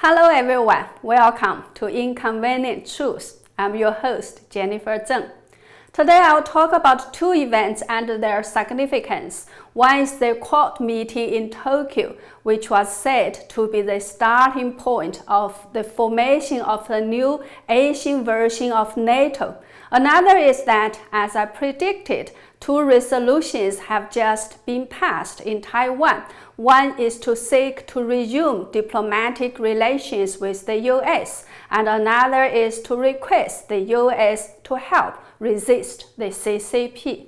Hello everyone, welcome to Inconvenient Truths. I'm your host, Jennifer Zheng. Today I'll talk about two events and their significance. One is the Quad meeting in Tokyo, which was said to be the starting point of the formation of the new Asian version of NATO. Another is that, as I predicted, two resolutions have just been passed in Taiwan. One is to seek to resume diplomatic relations with the US, and another is to request the US to help resist the CCP.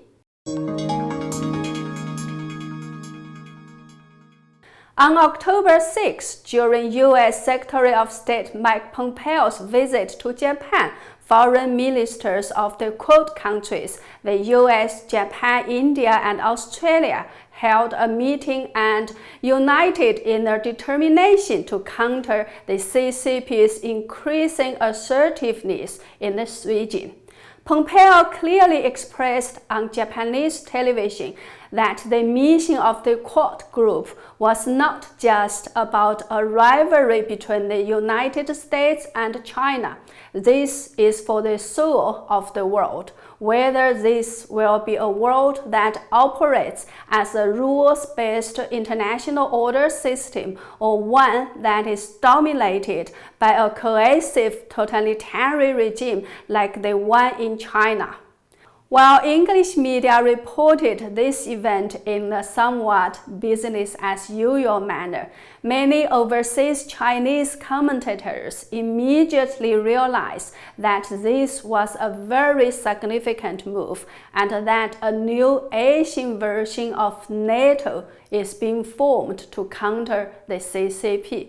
On October 6, during U.S. Secretary of State Mike Pompeo's visit to Japan, foreign ministers of the Quad countries, the US, Japan, India, and Australia, held a meeting and united in their determination to counter the CCP's increasing assertiveness in this region. Pompeo clearly expressed on Japanese television that the mission of the Quad group was not just about a rivalry between the United States and China. This is for the soul of the world, whether this will be a world that operates as a rules-based international order system or one that is dominated by a coercive totalitarian regime like the one in China. While English media reported this event in a somewhat business-as-usual manner, many overseas Chinese commentators immediately realized that this was a very significant move and that a new Asian version of NATO is being formed to counter the CCP.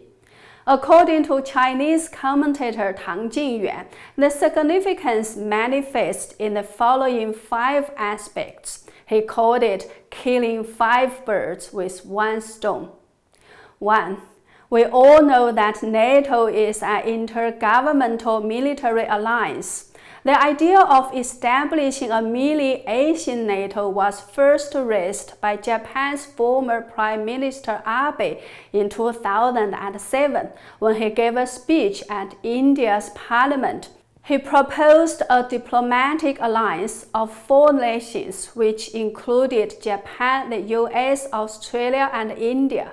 According to Chinese commentator Tang Jingyuan, the significance manifests in the following 5 aspects. He called it killing 5 birds with one stone. 1. We all know that NATO is an intergovernmental military alliance. The idea of establishing a mini-Asian NATO was first raised by Japan's former Prime Minister Abe in 2007 when he gave a speech at India's parliament. He proposed a diplomatic alliance of 4 nations, which included Japan, the US, Australia, and India.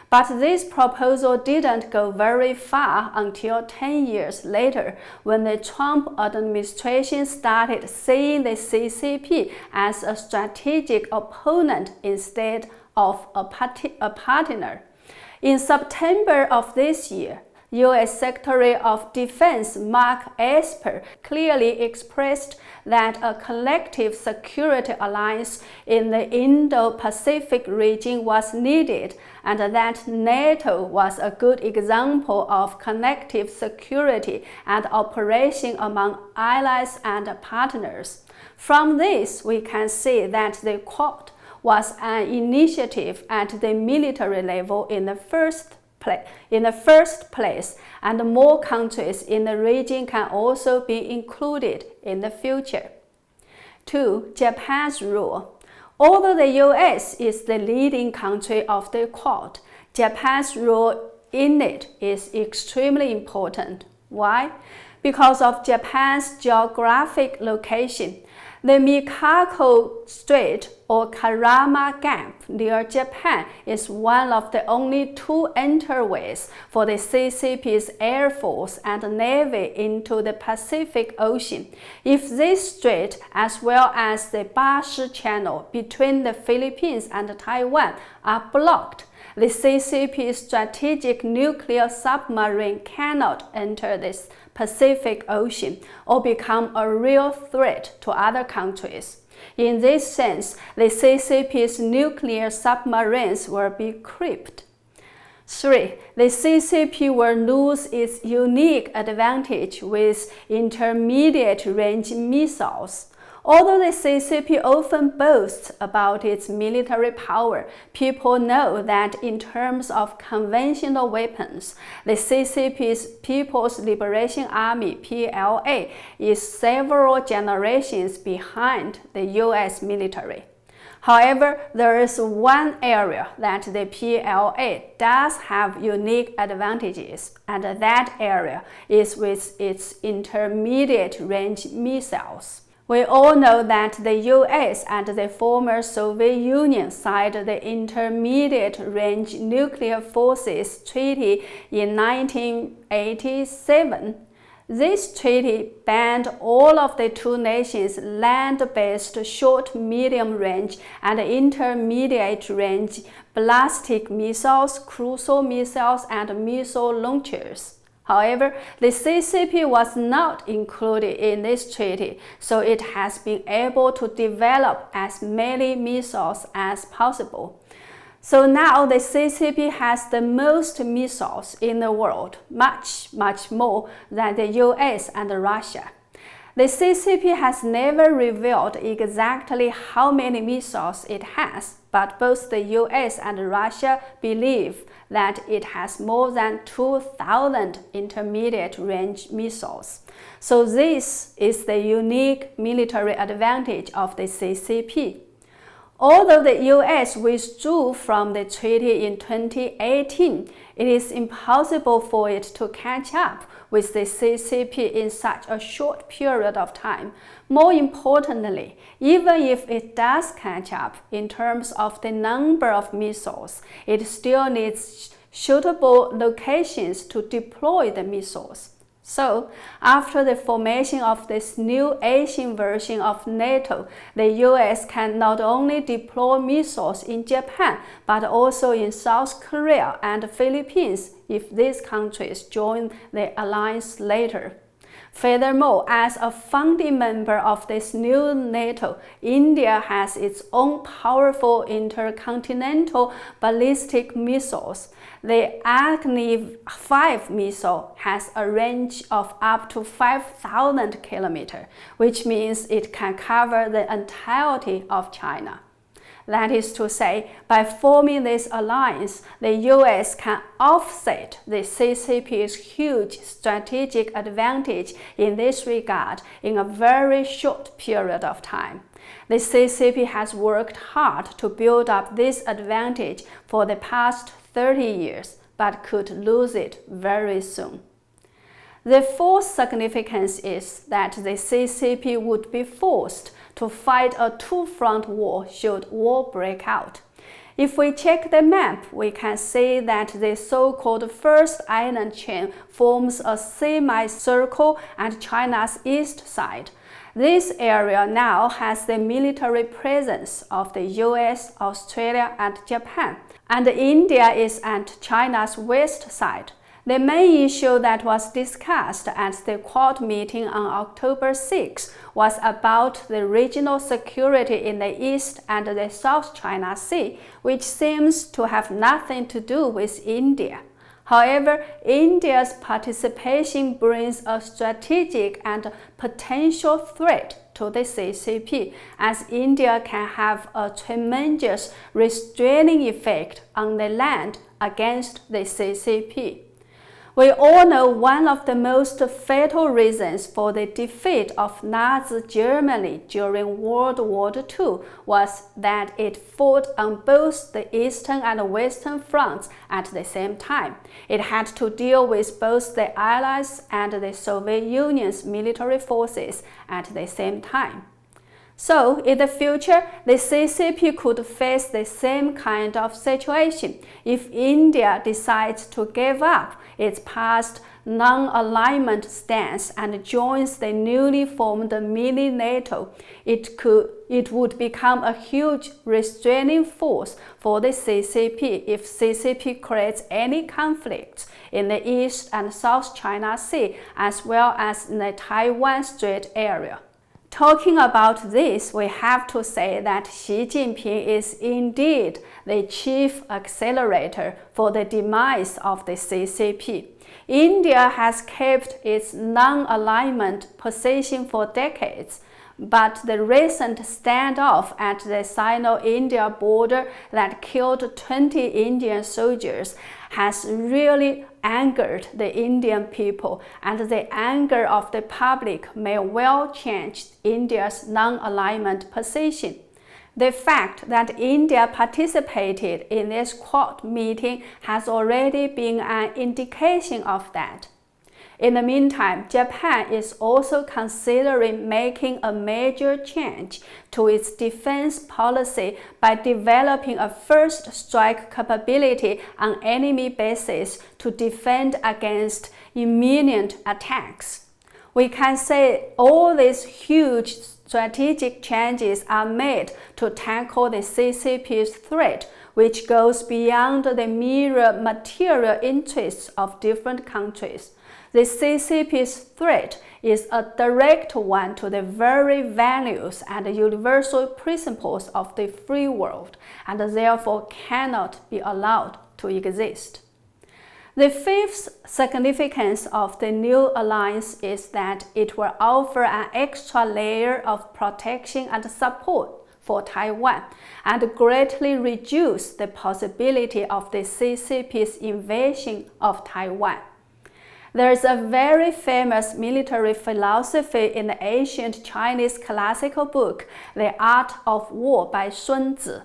But this proposal didn't go very far until 10 years later, when the Trump administration started seeing the CCP as a strategic opponent instead of a partner. In September of this year, U.S. Secretary of Defense Mark Esper clearly expressed that a collective security alliance in the Indo-Pacific region was needed and that NATO was a good example of collective security and operation among allies and partners. From this, we can see that the Quad was an initiative at the military level in the first place, and more countries in the region can also be included in the future. 2. Japan's role. Although the US is the leading country of the Quad, Japan's role in it is extremely important. Why? Because of Japan's geographic location. The Mikako Strait or Karama Gap near Japan is one of the only 2 entryways for the CCP's Air Force and Navy into the Pacific Ocean. If this strait, as well as the Bashi Channel between the Philippines and Taiwan, are blocked, the CCP's strategic nuclear submarine cannot enter this Pacific Ocean or become a real threat to other countries. In this sense, the CCP's nuclear submarines will be equipped. 3. The CCP will lose its unique advantage with intermediate-range missiles. Although the CCP often boasts about its military power, people know that in terms of conventional weapons, the CCP's People's Liberation Army (PLA) is several generations behind the US military. However, there is one area that the PLA does have unique advantages, and that area is with its intermediate-range missiles. We all know that the US and the former Soviet Union signed the Intermediate-Range Nuclear Forces Treaty in 1987. This treaty banned all of the two nations' land-based short, medium-range, and intermediate-range ballistic missiles, cruise missiles, and missile launchers. However, the CCP was not included in this treaty, so it has been able to develop as many missiles as possible. So now the CCP has the most missiles in the world, much more than the US and Russia. The CCP has never revealed exactly how many missiles it has, but both the US and Russia believe that it has more than 2,000 intermediate-range missiles. So this is the unique military advantage of the CCP. Although the US withdrew from the treaty in 2018, it is impossible for it to catch up with the CCP in such a short period of time. More importantly, even if it does catch up in terms of the number of missiles, it still needs suitable locations to deploy the missiles. So, after the formation of this new Asian version of NATO, the US can not only deploy missiles in Japan, but also in South Korea and the Philippines if these countries join the alliance later. Furthermore, as a founding member of this new NATO, India has its own powerful intercontinental ballistic missiles. The Agni 5 missile has a range of up to 5,000 kilometers, which means it can cover the entirety of China. That is to say, by forming this alliance, the US can offset the CCP's huge strategic advantage in this regard in a very short period of time. The CCP has worked hard to build up this advantage for the past 30 years, but could lose it very soon. The fourth significance is that the CCP would be forced to fight a two-front war should war break out. If we check the map, we can see that the so-called First Island chain forms a semicircle at China's east side. This area now has the military presence of the US, Australia, and Japan, and India is at China's west side. The main issue that was discussed at the Quad meeting on October 6 was about the regional security in the East and the South China Sea, which seems to have nothing to do with India. However, India's participation brings a strategic and potential threat to the CCP, as India can have a tremendous restraining effect on the land against the CCP. We all know one of the most fatal reasons for the defeat of Nazi Germany during World War II was that it fought on both the Eastern and Western fronts at the same time. It had to deal with both the Allies and the Soviet Union's military forces at the same time. So, in the future, the CCP could face the same kind of situation if India decides to give up its past non-alignment stance and joins the newly formed mini-NATO. It would become a huge restraining force for the CCP if CCP creates any conflicts in the East and South China Sea, as well as in the Taiwan Strait area. Talking about this, we have to say that Xi Jinping is indeed the chief accelerator for the demise of the CCP. India has kept its non-alignment position for decades, but the recent standoff at the Sino-India border that killed 20 Indian soldiers has really angered the Indian people, and the anger of the public may well change India's non-alignment position. The fact that India participated in this Quad meeting has already been an indication of that. In the meantime, Japan is also considering making a major change to its defense policy by developing a first strike capability on enemy bases to defend against imminent attacks. We can say all these huge strategic changes are made to tackle the CCP's threat, which goes beyond the mere material interests of different countries. The CCP's threat is a direct one to the very values and universal principles of the free world, and therefore cannot be allowed to exist. The fifth significance of the new alliance is that it will offer an extra layer of protection and support for Taiwan and greatly reduce the possibility of the CCP's invasion of Taiwan. There is a very famous military philosophy in the ancient Chinese classical book, The Art of War by Sun Tzu.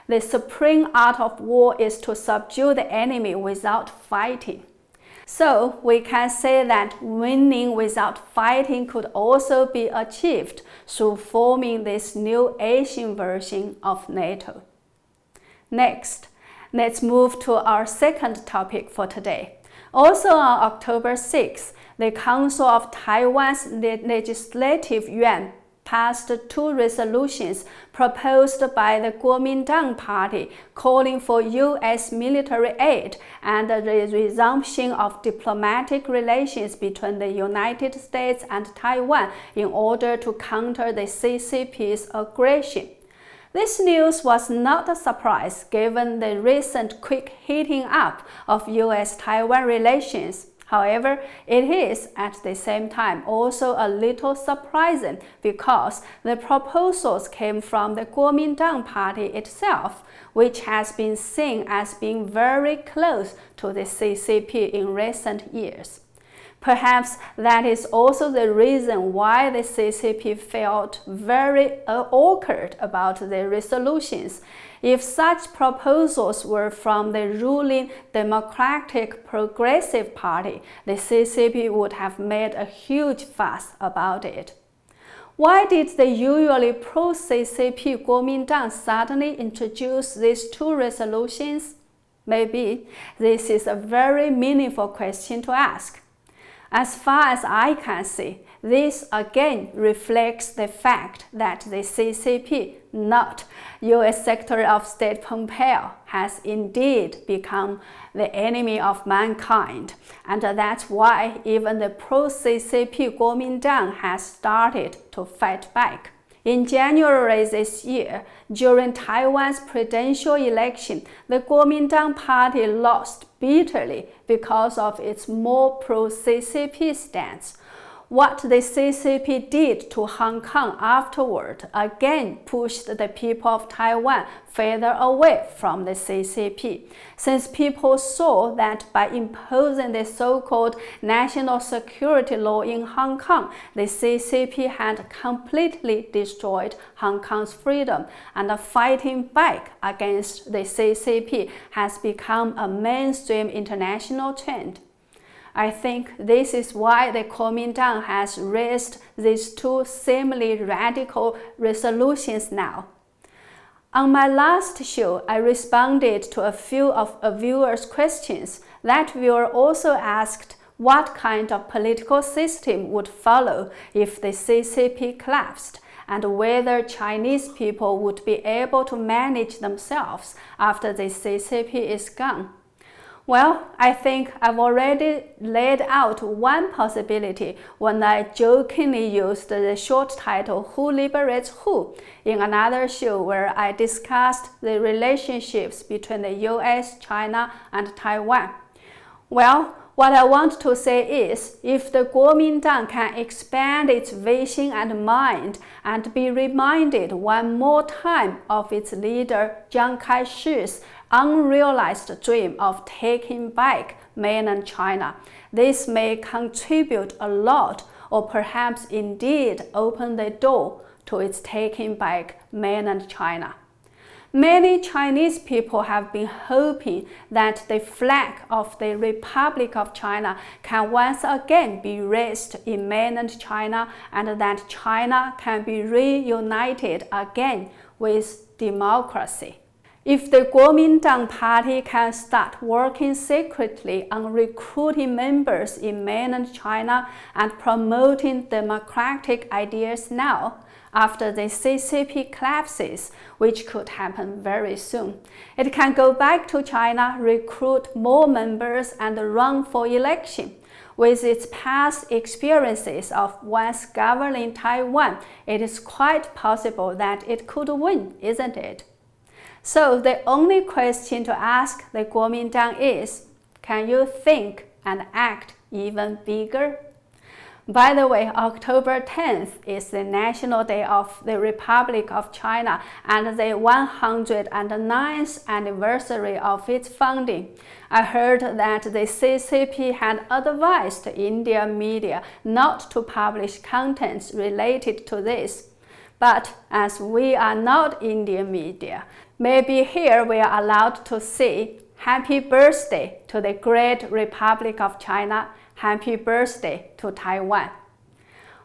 The supreme art of war is to subdue the enemy without fighting. So we can say that winning without fighting could also be achieved through forming this new Asian version of NATO. Next, let's move to our second topic for today. Also on October 6, the Council of Taiwan's Legislative Yuan passed 2 resolutions proposed by the Kuomintang Party calling for U.S. military aid and the resumption of diplomatic relations between the United States and Taiwan in order to counter the CCP's aggression. This news was not a surprise given the recent quick heating up of U.S.-Taiwan relations. However, it is at the same time also a little surprising because the proposals came from the Kuomintang Party itself, which has been seen as being very close to the CCP in recent years. Perhaps that is also the reason why the CCP felt very awkward about the resolutions. If such proposals were from the ruling Democratic Progressive Party, the CCP would have made a huge fuss about it. Why did the usually pro-CCP Kuomintang suddenly introduce these 2 resolutions? Maybe this is a very meaningful question to ask. As far as I can see, this again reflects the fact that the CCP, not U.S. Secretary of State Pompeo, has indeed become the enemy of mankind, and that's why even the pro-CCP Kuomintang has started to fight back. In January this year, during Taiwan's presidential election, the Kuomintang Party lost bitterly because of its more pro-CCP stance. What the CCP did to Hong Kong afterward again pushed the people of Taiwan further away from the CCP, since people saw that by imposing the so-called national security law in Hong Kong, the CCP had completely destroyed Hong Kong's freedom, and fighting back against the CCP has become a mainstream international trend. I think this is why the Kuomintang has raised these 2 seemingly radical resolutions now. On my last show, I responded to a few of a viewer's questions. That viewer also asked what kind of political system would follow if the CCP collapsed, and whether Chinese people would be able to manage themselves after the CCP is gone. Well, I think I've already laid out one possibility when I jokingly used the short title Who Liberates Who in another show where I discussed the relationships between the US, China, and Taiwan. Well, what I want to say is, if the Kuomintang can expand its vision and mind and be reminded one more time of its leader Chiang Kai-shek's unrealized dream of taking back mainland China, this may contribute a lot, or perhaps indeed open the door to its taking back mainland China. Many Chinese people have been hoping that the flag of the Republic of China can once again be raised in mainland China and that China can be reunited again with democracy. If the Kuomintang Party can start working secretly on recruiting members in mainland China and promoting democratic ideas now, after the CCP collapses, which could happen very soon, it can go back to China, recruit more members, and run for election. With its past experiences of once governing Taiwan, it is quite possible that it could win, isn't it? So the only question to ask the Kuomintang is, can you think and act even bigger? By the way, October 10th is the National Day of the Republic of China and the 109th anniversary of its founding. I heard that the CCP had advised Indian media not to publish contents related to this. But as we are not Indian media, maybe here we are allowed to say Happy Birthday to the Great Republic of China. Happy birthday to Taiwan.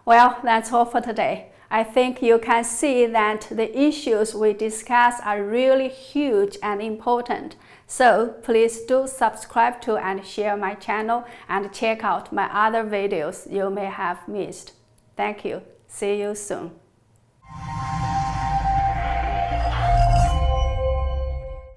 Well, that's all for today. I think you can see that the issues we discuss are really huge and important. So please do subscribe to and share my channel and check out my other videos you may have missed. Thank you. See you soon.